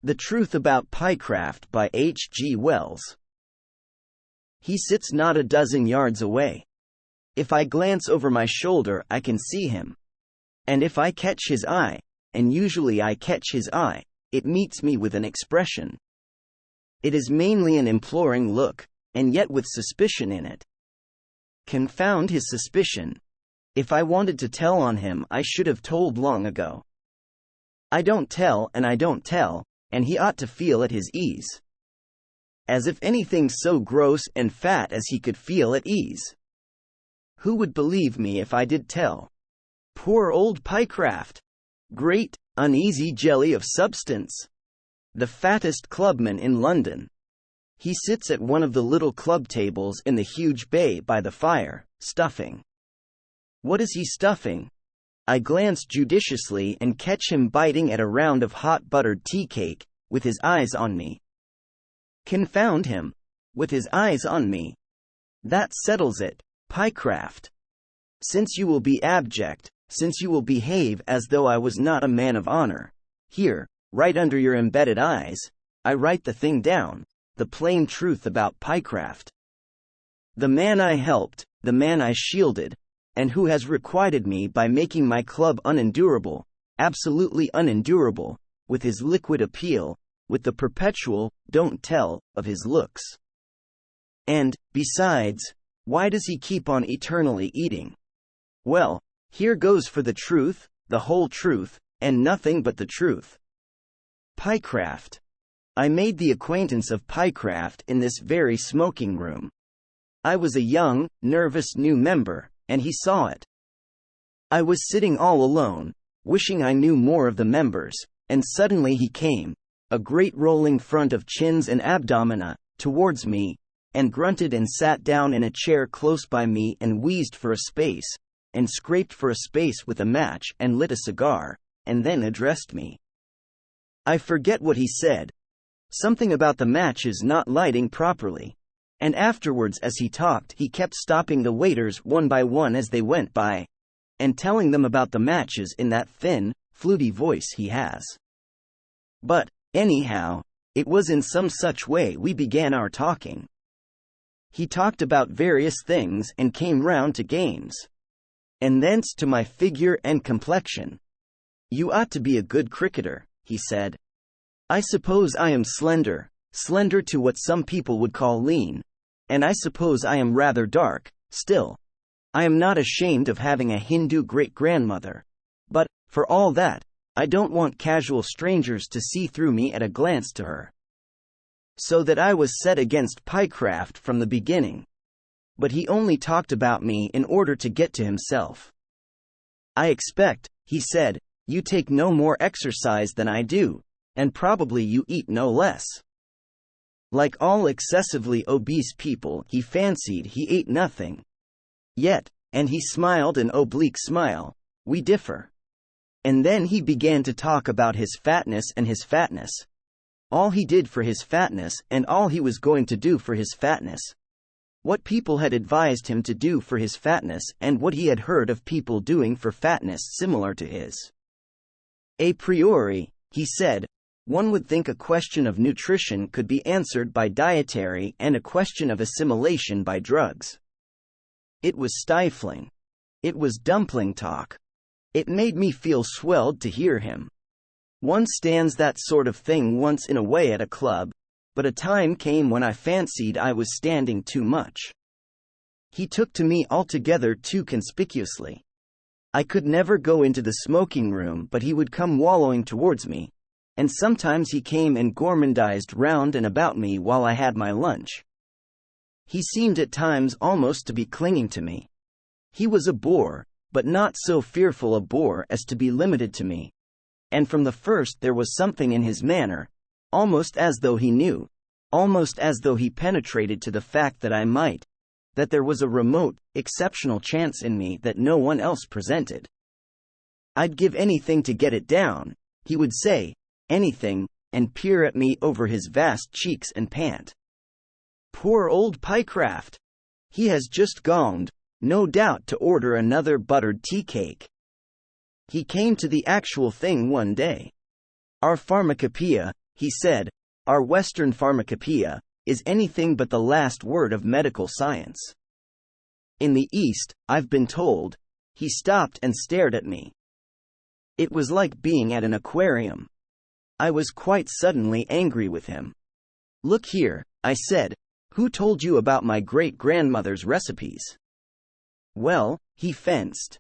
The Truth About Pycraft by H. G. Wells. He sits not a dozen yards away. If I glance over my shoulder, I can see him. And if I catch his eye, and usually I catch his eye, it meets me with an expression. It is mainly an imploring look, and yet with suspicion in it. Confound his suspicion. If I wanted to tell on him, I should have told long ago. I don't tell, and he ought to feel at his ease. As if anything so gross and fat as he could feel at ease. Who would believe me if I did tell? Poor old Pycraft! Great, uneasy jelly of substance! The fattest clubman in London. He sits at one of the little club tables in the huge bay by the fire, stuffing. What is he stuffing? I glance judiciously and catch him biting at a round of hot buttered tea cake, with his eyes on me. Confound him! With his eyes on me. That settles it, Pycraft. Since you will be abject, since you will behave as though I was not a man of honor, here, right under your embedded eyes, I write the thing down, the plain truth about Pycraft. The man I helped, the man I shielded, and who has requited me by making my club unendurable, absolutely unendurable, with his liquid appeal, with the perpetual, don't tell, of his looks. And, besides, why does he keep on eternally eating? Well, here goes for the truth, the whole truth, and nothing but the truth. Pycraft. I made the acquaintance of Pycraft in this very smoking room. I was a young, nervous new member, and he saw it. I was sitting all alone, wishing I knew more of the members, and suddenly he came, a great rolling front of chins and abdomina, towards me, and grunted and sat down in a chair close by me and wheezed for a space, and scraped for a space with a match and lit a cigar, and then addressed me. I forget what he said. Something about the matches not lighting properly. And afterwards as he talked he kept stopping the waiters one by one as they went by, and telling them about the matches in that thin, fluty voice he has. But, anyhow, it was in some such way we began our talking. He talked about various things and came round to games. And thence to my figure and complexion. You ought to be a good cricketer, he said. I suppose I am slender to what some people would call lean, and I suppose I am rather dark, still. I am not ashamed of having a Hindu great-grandmother. But, for all that, I don't want casual strangers to see through me at a glance to her. So that I was set against Pycraft from the beginning. But he only talked about me in order to get to himself. I expect, he said, you take no more exercise than I do, and probably you eat no less. Like all excessively obese people, he fancied he ate nothing. Yet, and he smiled an oblique smile, we differ. And then he began to talk about his fatness and his fatness. All he did for his fatness and all he was going to do for his fatness. What people had advised him to do for his fatness and what he had heard of people doing for fatness similar to his. A priori, he said, one would think a question of nutrition could be answered by dietary and a question of assimilation by drugs. It was stifling. It was dumpling talk. It made me feel swelled to hear him. One stands that sort of thing once in a way at a club, but a time came when I fancied I was standing too much. He took to me altogether too conspicuously. I could never go into the smoking room, but he would come wallowing towards me, and sometimes he came and gormandized round and about me while I had my lunch. He seemed at times almost to be clinging to me. He was a bore, but not so fearful a bore as to be limited to me. And from the first there was something in his manner, almost as though he knew, almost as though he penetrated to the fact that I might, that there was a remote, exceptional chance in me that no one else presented. I'd give anything to get it down, he would say, anything, and peer at me over his vast cheeks and pant. Poor old Pycraft! He has just gonged, no doubt to order another buttered tea cake. He came to the actual thing one day. Our pharmacopoeia, he said, our Western pharmacopoeia is anything but the last word of medical science. In the East, I've been told. He stopped and stared at me. It was like being at an aquarium. I was quite suddenly angry with him. Look here, I said, who told you about my great-grandmother's recipes? Well, he fenced.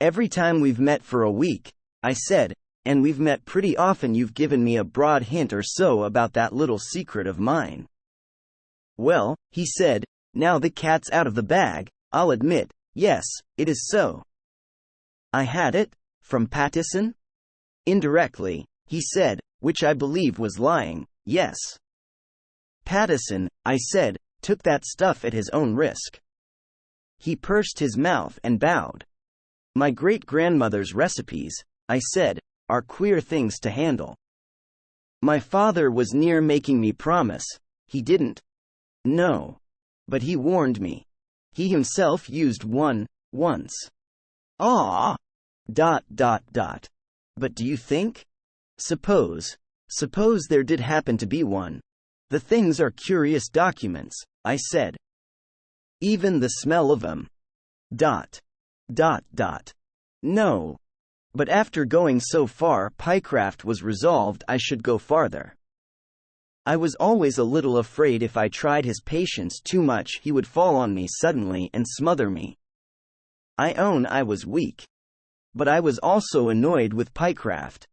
Every time we've met for a week, I said, and we've met pretty often, you've given me a broad hint or so about that little secret of mine. Well, he said, now the cat's out of the bag, I'll admit, yes, it is so. I had it? From Pattison? Indirectly, he said, which I believe was lying, yes. Pattison, I said, took that stuff at his own risk. He pursed his mouth and bowed. My great-grandmother's recipes, I said, are queer things to handle. My father was near making me promise. He didn't. No. But he warned me. He himself used one, once. Ah! ... But do you think? Suppose there did happen to be one. The things are curious documents, I said. Even the smell of them. ... No. But after going so far, Pycraft was resolved I should go farther. I was always a little afraid if I tried his patience too much he would fall on me suddenly and smother me. I own I was weak. But I was also annoyed with Pycraft.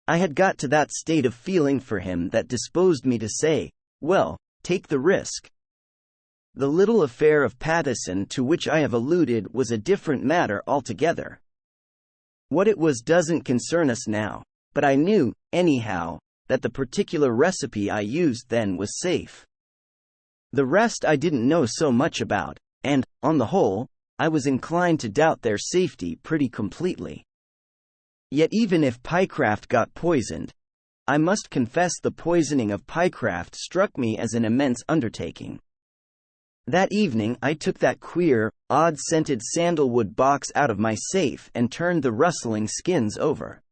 I had got to that state of feeling for him that disposed me to say, well, take the risk. The little affair of Pattison to which I have alluded was a different matter altogether. What it was doesn't concern us now, but I knew, anyhow, that the particular recipe I used then was safe. The rest I didn't know so much about, and, on the whole, I was inclined to doubt their safety pretty completely. Yet even if Pycraft got poisoned, I must confess the poisoning of Pycraft struck me as an immense undertaking. That evening I took that queer, odd-scented sandalwood box out of my safe and turned the rustling skins over.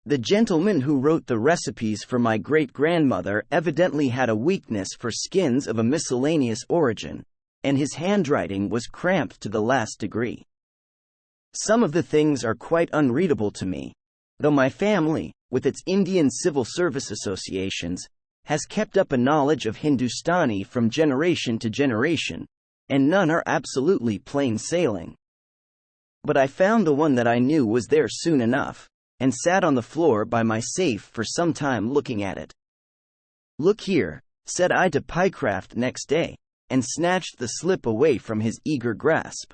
The gentleman who wrote the recipes for my great-grandmother evidently had a weakness for skins of a miscellaneous origin, and his handwriting was cramped to the last degree. Some of the things are quite unreadable to me, though my family, with its Indian civil service associations, has kept up a knowledge of Hindustani from generation to generation, and none are absolutely plain sailing. But I found the one that I knew was there soon enough, and sat on the floor by my safe for some time looking at it. Look here, said I to Pycraft next day, and snatched the slip away from his eager grasp.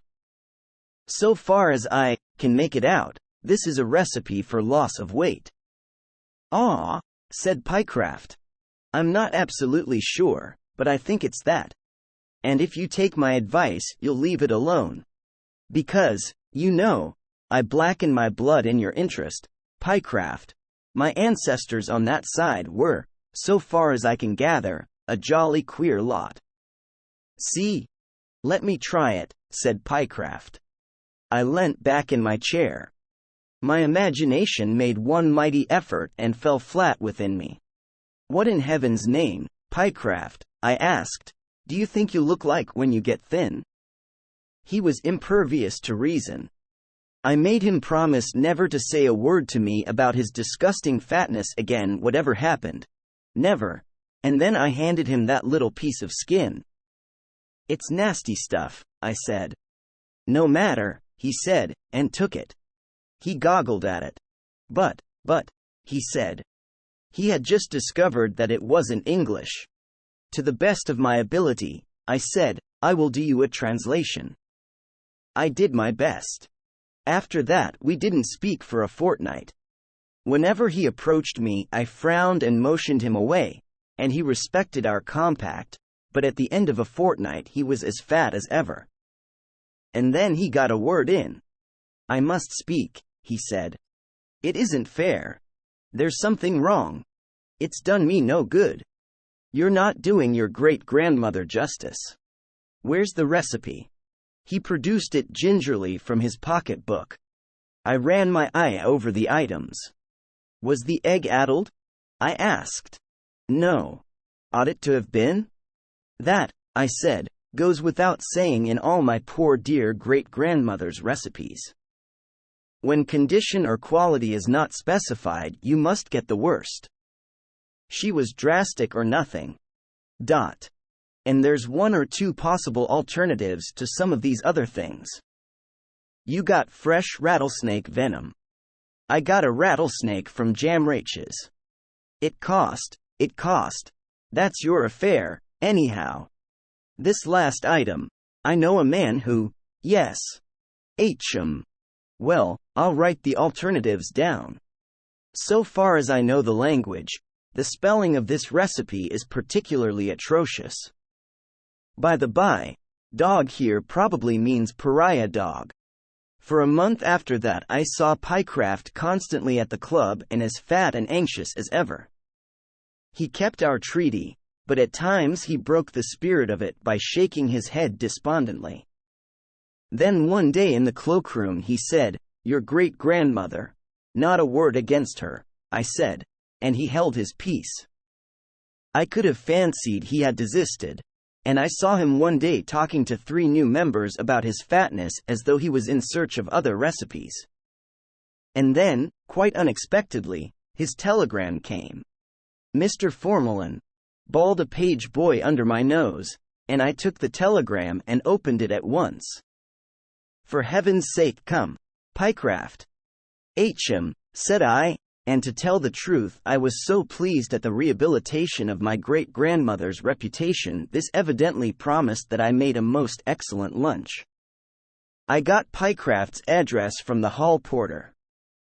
So far as I can make it out, this is a recipe for loss of weight. Ah, said Pycraft. I'm not absolutely sure, but I think it's that. And if you take my advice, you'll leave it alone. Because, you know, I blacken my blood in your interest, Pycraft. My ancestors on that side were, so far as I can gather, a jolly queer lot. See? Let me try it, said Pycraft. I leant back in my chair. My imagination made one mighty effort and fell flat within me. What in heaven's name, Pycraft, I asked, do you think you look like when you get thin? He was impervious to reason. I made him promise never to say a word to me about his disgusting fatness again whatever happened. Never. And then I handed him that little piece of skin. It's nasty stuff, I said. No matter, he said, and took it. He goggled at it. But, he said. He had just discovered that it wasn't English. To the best of my ability, I said, I will do you a translation. I did my best. After that we didn't speak for a fortnight. Whenever he approached me I frowned and motioned him away, and he respected our compact, but at the end of a fortnight he was as fat as ever. And then he got a word in. I must speak, he said. It isn't fair. There's something wrong. It's done me no good. You're not doing your great-grandmother justice. Where's the recipe? He produced it gingerly from his pocket-book. I ran my eye over the items. Was the egg addled? I asked. No. Ought it to have been? That, I said, goes without saying in all my poor dear great-grandmother's recipes. When condition or quality is not specified, you must get the worst. She was drastic or nothing. And there's one or two possible alternatives to some of these other things. You got fresh rattlesnake venom. I got a rattlesnake from Jamraches. It cost. That's your affair, anyhow. This last item. I know a man who, yes. H'm. Well, I'll write the alternatives down. So far as I know the language, the spelling of this recipe is particularly atrocious. By the by, dog here probably means pariah dog. For a month after that I saw Pycraft constantly at the club and as fat and anxious as ever. He kept our treaty, but at times he broke the spirit of it by shaking his head despondently. Then one day in the cloakroom he said, "Your great-grandmother." Not a word against her, I said, and he held his peace. I could have fancied he had desisted, and I saw him one day talking to 3 new members about his fatness as though he was in search of other recipes. And then, quite unexpectedly, his telegram came. Mr. Formalin bawled a page boy under my nose, and I took the telegram and opened it at once. "For heaven's sake come, Pycraft." "H'm," said I, and to tell the truth I was so pleased at the rehabilitation of my great-grandmother's reputation this evidently promised that I made a most excellent lunch. I got Pycraft's address from the hall porter.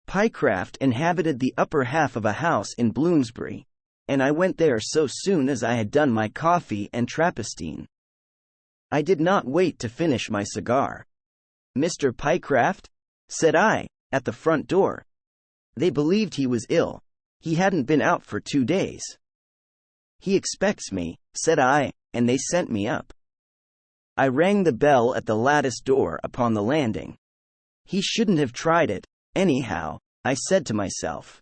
Pycraft inhabited the upper half of a house in Bloomsbury, and I went there so soon as I had done my coffee and Trappistine. I did not wait to finish my cigar. "Mr. Pycraft?" said I, at the front door. They believed he was ill. He hadn't been out for 2 days. "He expects me," said I, and they sent me up. I rang the bell at the lattice door upon the landing. He shouldn't have tried it, anyhow, I said to myself.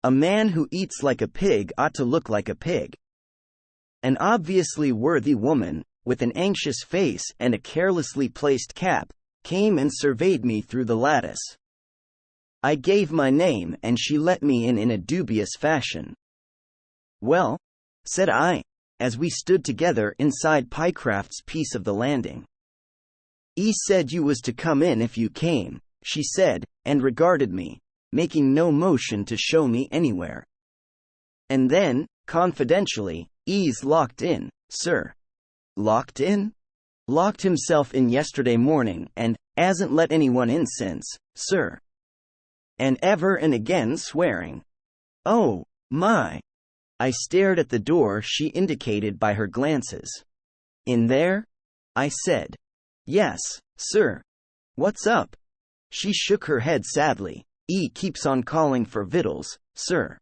A man who eats like a pig ought to look like a pig. An obviously worthy woman, with an anxious face and a carelessly placed cap, came and surveyed me through the lattice. I gave my name and she let me in a dubious fashion. "Well?" said I, as we stood together inside Pycraft's piece of the landing. "'E said you was to come in if you came," she said, and regarded me, making no motion to show me anywhere. And then, confidentially, "'E's locked in, sir." "Locked in?" "Locked himself in yesterday morning and 'asn't let anyone in since, sir." And ever and again swearing. "Oh, my!" I stared at the door she indicated by her glances. "In there?" I said. "Yes, sir." "What's up?" She shook her head sadly. "E keeps on calling for victuals, sir."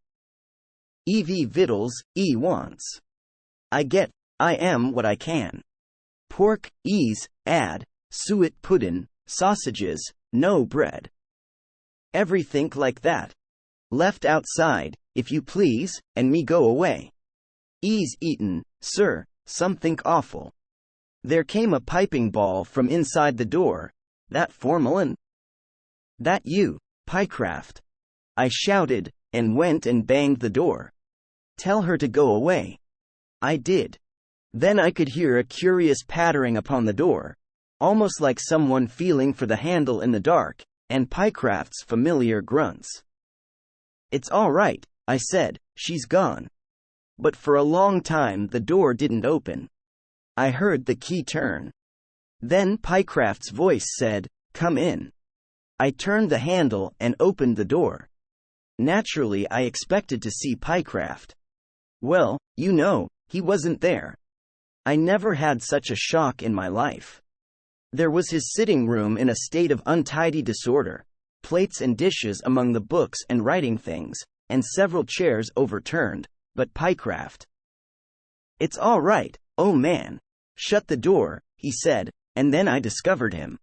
"EV victuals, E wants." I am what I can. "Pork, E's, add, suet puddin', sausages, no bread." "Everythink like that." "Left outside, if you please, and me go away." "E's eaten, sir, somethink awful." There came a piping bawl from inside the door. "That Formalin?" "That you, Pycraft?" I shouted, and went and banged the door. "Tell her to go away." I did. Then I could hear a curious pattering upon the door, almost like someone feeling for the handle in the dark, and Pycraft's familiar grunts. "It's all right," I said, "she's gone." But for a long time the door didn't open. I heard the key turn. Then Pycraft's voice said, "Come in." I turned the handle and opened the door. Naturally I expected to see Pycraft. Well, he wasn't there. I never had such a shock in my life. There was his sitting room in a state of untidy disorder, plates and dishes among the books and writing things, and several chairs overturned, but Pycraft. "It's all right, oh man. Shut the door," he said, and then I discovered him.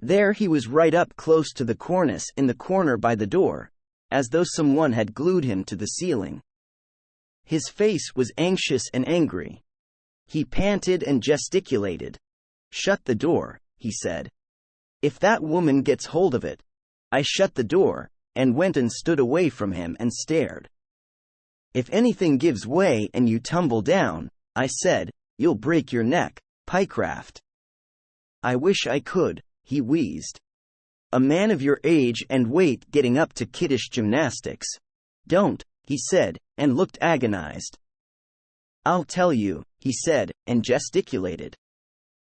There he was right up close to the cornice in the corner by the door, as though someone had glued him to the ceiling. His face was anxious and angry. He panted and gesticulated. "Shut the door," he said. "If that woman gets hold of it." I shut the door, and went and stood away from him and stared. "If anything gives way and you tumble down," I said, "you'll break your neck, Pycraft." "I wish I could," he wheezed. "A man of your age and weight getting up to kiddish gymnastics." "Don't," he said, and looked agonized. "I'll tell you," he said, and gesticulated.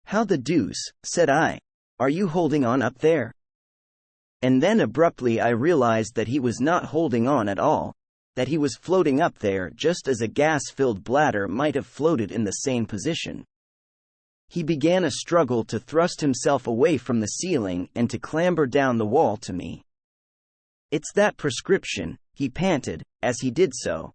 "How the deuce," said I, "are you holding on up there?" And then abruptly I realized that he was not holding on at all, that he was floating up there just as a gas-filled bladder might have floated in the same position. He began a struggle to thrust himself away from the ceiling and to clamber down the wall to me. "It's that prescription," he panted, as he did so.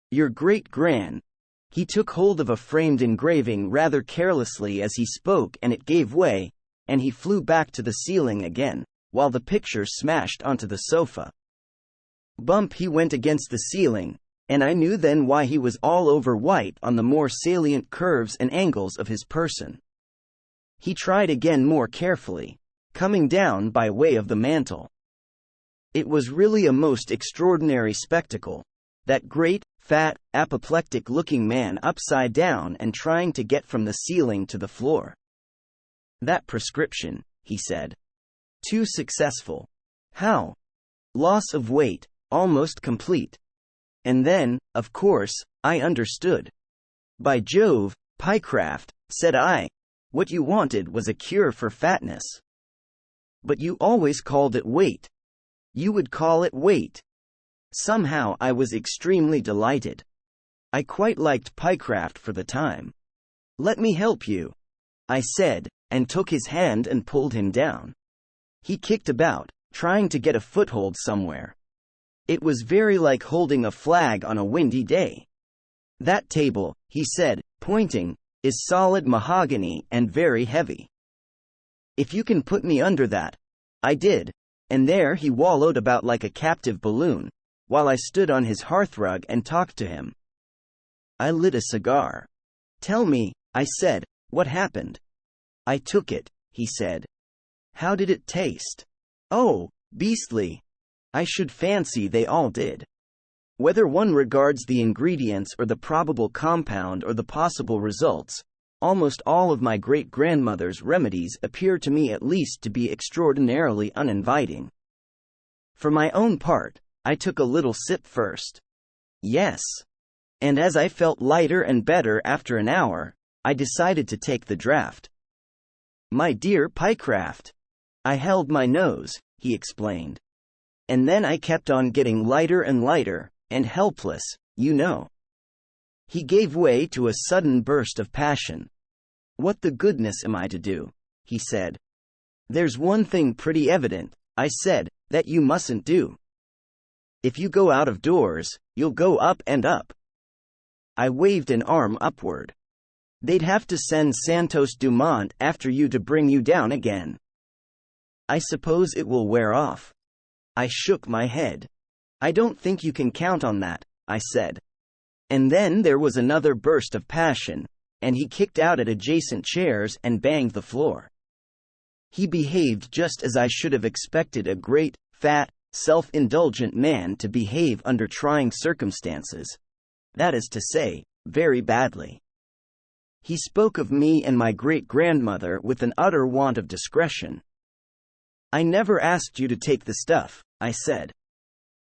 "Your great-gran." He took hold of a framed engraving rather carelessly as he spoke, and it gave way, and he flew back to the ceiling again, while the picture smashed onto the sofa. Bump, he went against the ceiling, and I knew then why he was all over white on the more salient curves and angles of his person. He tried again more carefully, coming down by way of the mantel. It was really a most extraordinary spectacle, that great, fat, apoplectic-looking man upside down and trying to get from the ceiling to the floor. "That prescription," he said. "Too successful." "How?" "Loss of weight, almost complete." And then, of course, I understood. "By Jove, Pycraft," said I, "what you wanted was a cure for fatness." "But you always called it weight." "You would call it weight." Somehow I was extremely delighted. I quite liked Pycraft for the time. "Let me help you," I said, and took his hand and pulled him down. He kicked about, trying to get a foothold somewhere. It was very like holding a flag on a windy day. "That table," he said, pointing, "is solid mahogany and very heavy. If you can put me under that." I did, and there he wallowed about like a captive balloon, while I stood on his hearthrug and talked to him. I lit a cigar. "Tell me," I said, "what happened?" "I took it," he said. "How did it taste?" "Oh, beastly." I should fancy they all did. Whether one regards the ingredients or the probable compound or the possible results, almost all of my great-grandmother's remedies appear to me at least to be extraordinarily uninviting. For my own part, I took a little sip first. Yes. And as I felt lighter and better after an hour, I decided to take the draft. "My dear Pycraft." I held my nose, he explained. And then I kept on getting lighter and lighter, and helpless, you know. He gave way to a sudden burst of passion. "What the goodness am I to do?" he said. "There's one thing pretty evident," I said, "that you mustn't do. If you go out of doors, you'll go up and up." I waved an arm upward. "They'd have to send Santos Dumont after you to bring you down again." "I suppose it will wear off." I shook my head. "I don't think you can count on that," I said. And then there was another burst of passion, and he kicked out at adjacent chairs and banged the floor. He behaved just as I should have expected a great, fat, self-indulgent man to behave under trying circumstances. That is to say, very badly. He spoke of me and my great-grandmother with an utter want of discretion. "I never asked you to take the stuff," I said.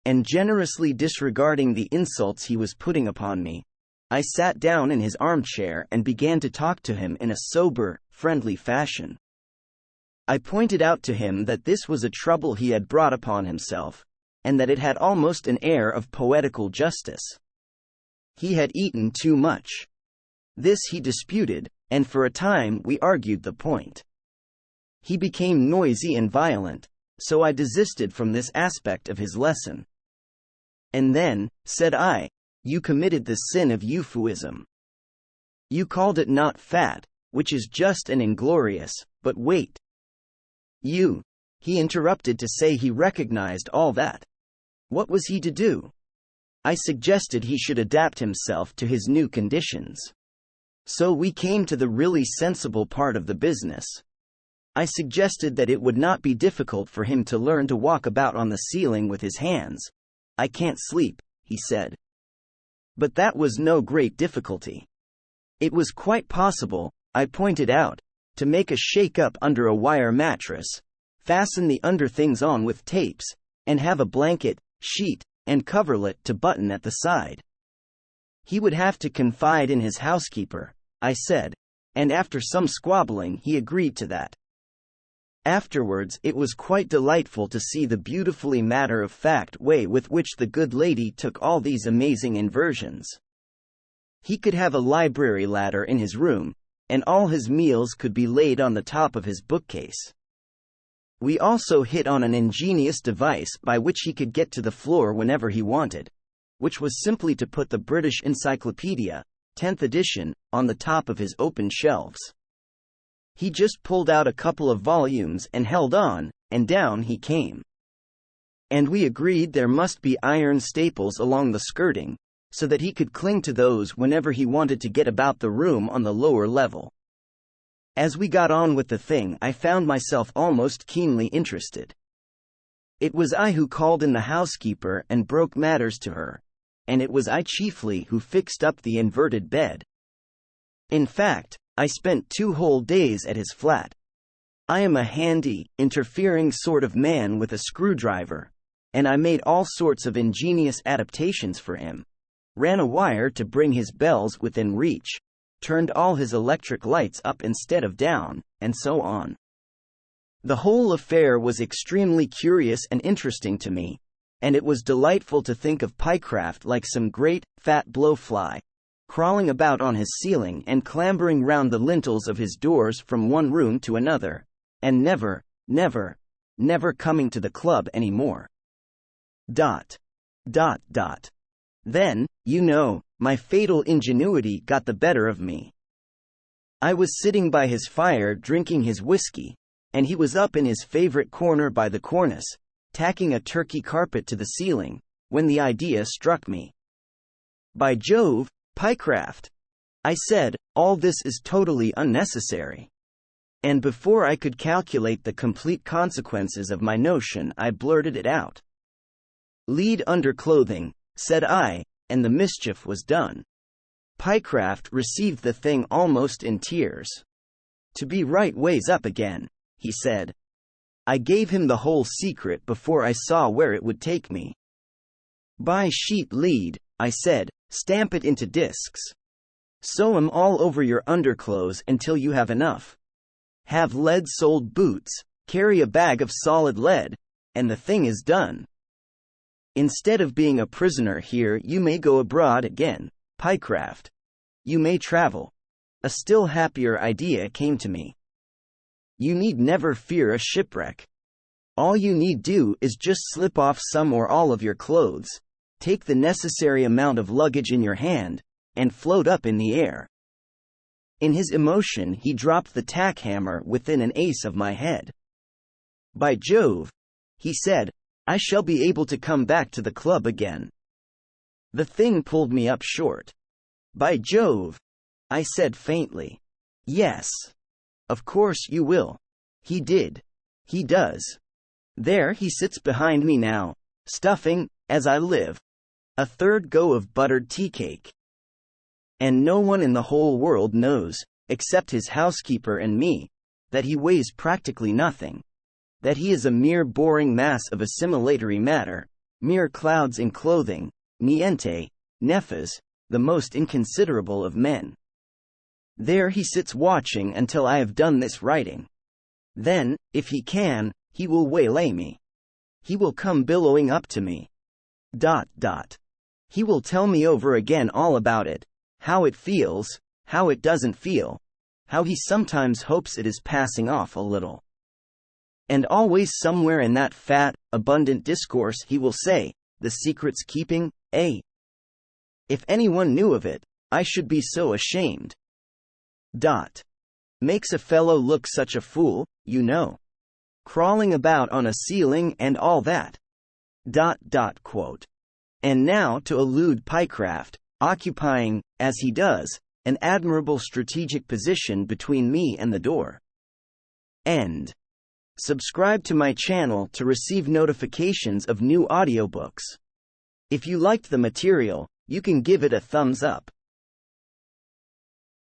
And generously disregarding the insults he was putting upon me, I sat down in his armchair and began to talk to him in a sober, friendly fashion. I pointed out to him that this was a trouble he had brought upon himself, and that it had almost an air of poetical justice. He had eaten too much. This he disputed, and for a time we argued the point. He became noisy and violent, so I desisted from this aspect of his lesson. "And then," said I, "you committed the sin of euphuism. You called it not fat, which is just and inglorious, but weight." "You," he interrupted to say he recognized all that. What was he to do? I suggested he should adapt himself to his new conditions. So we came to the really sensible part of the business. I suggested that it would not be difficult for him to learn to walk about on the ceiling with his hands. I can't sleep, he said. But that was no great difficulty. It was quite possible, I pointed out, to make a shake-up under a wire mattress, fasten the underthings on with tapes, and have a blanket, sheet, and coverlet to button at the side. He would have to confide in his housekeeper, I said, and after some squabbling he agreed to that. Afterwards it was quite delightful to see the beautifully matter-of-fact way with which the good lady took all these amazing inversions. He could have a library ladder in his room, and all his meals could be laid on the top of his bookcase. We also hit on an ingenious device by which he could get to the floor whenever he wanted, which was simply to put the British Encyclopedia, 10th edition, on the top of his open shelves. He just pulled out a couple of volumes and held on, and down he came. And we agreed there must be iron staples along the skirting, so that he could cling to those whenever he wanted to get about the room on the lower level. As we got on with the thing, I found myself almost keenly interested. It was I who called in the housekeeper and broke matters to her, and it was I chiefly who fixed up the inverted bed. In fact, I spent 2 whole days at his flat. I am a handy, interfering sort of man with a screwdriver, and I made all sorts of ingenious adaptations for him. Ran a wire to bring his bells within reach, turned all his electric lights up instead of down, and so on. The whole affair was extremely curious and interesting to me, and it was delightful to think of Pycraft like some great, fat blowfly, crawling about on his ceiling and clambering round the lintels of his doors from one room to another, and never coming to the club any more. Then, you know, my fatal ingenuity got the better of me. I was sitting by his fire drinking his whiskey, and he was up in his favorite corner by the cornice, tacking a Turkey carpet to the ceiling, when the idea struck me. By Jove, Pycraft! I said, all this is totally unnecessary. And before I could calculate the complete consequences of my notion, I blurted it out. Lead underclothing, said I, and the mischief was done. Pycraft received the thing almost in tears. To be right ways up again, he said. I gave him the whole secret before I saw where it would take me. Buy sheet lead, I said, stamp it into discs. Sew 'em all over your underclothes until you have enough. Have lead-soled boots, carry a bag of solid lead, and the thing is done. Instead of being a prisoner here, you may go abroad again, Pycraft. You may travel. A still happier idea came to me. You need never fear a shipwreck. All you need do is just slip off some or all of your clothes, take the necessary amount of luggage in your hand, and float up in the air. In his emotion he dropped the tack hammer within an ace of my head. By Jove, he said, I shall be able to come back to the club again. The thing pulled me up short. By Jove, I said faintly. Yes. Of course you will. He did. He does. There he sits behind me now, stuffing, as I live, a third go of buttered tea cake. And no one in the whole world knows, except his housekeeper and me, that he weighs practically nothing, that he is a mere boring mass of assimilatory matter, mere clouds in clothing, niente, nefas, the most inconsiderable of men. There he sits watching until I have done this writing. Then, if he can, he will waylay me. He will come billowing up to me. He will tell me over again all about it, how it feels, how it doesn't feel, how he sometimes hopes it is passing off a little. And always somewhere in that fat, abundant discourse he will say, the secret's keeping, eh? If anyone knew of it, I should be so ashamed. Makes a fellow look such a fool, you know. Crawling about on a ceiling and all that. Quote. And now to elude Pycraft, occupying, as he does, an admirable strategic position between me and the door. End. Subscribe to my channel to receive notifications of new audiobooks. If you liked the material, you can give it a thumbs up.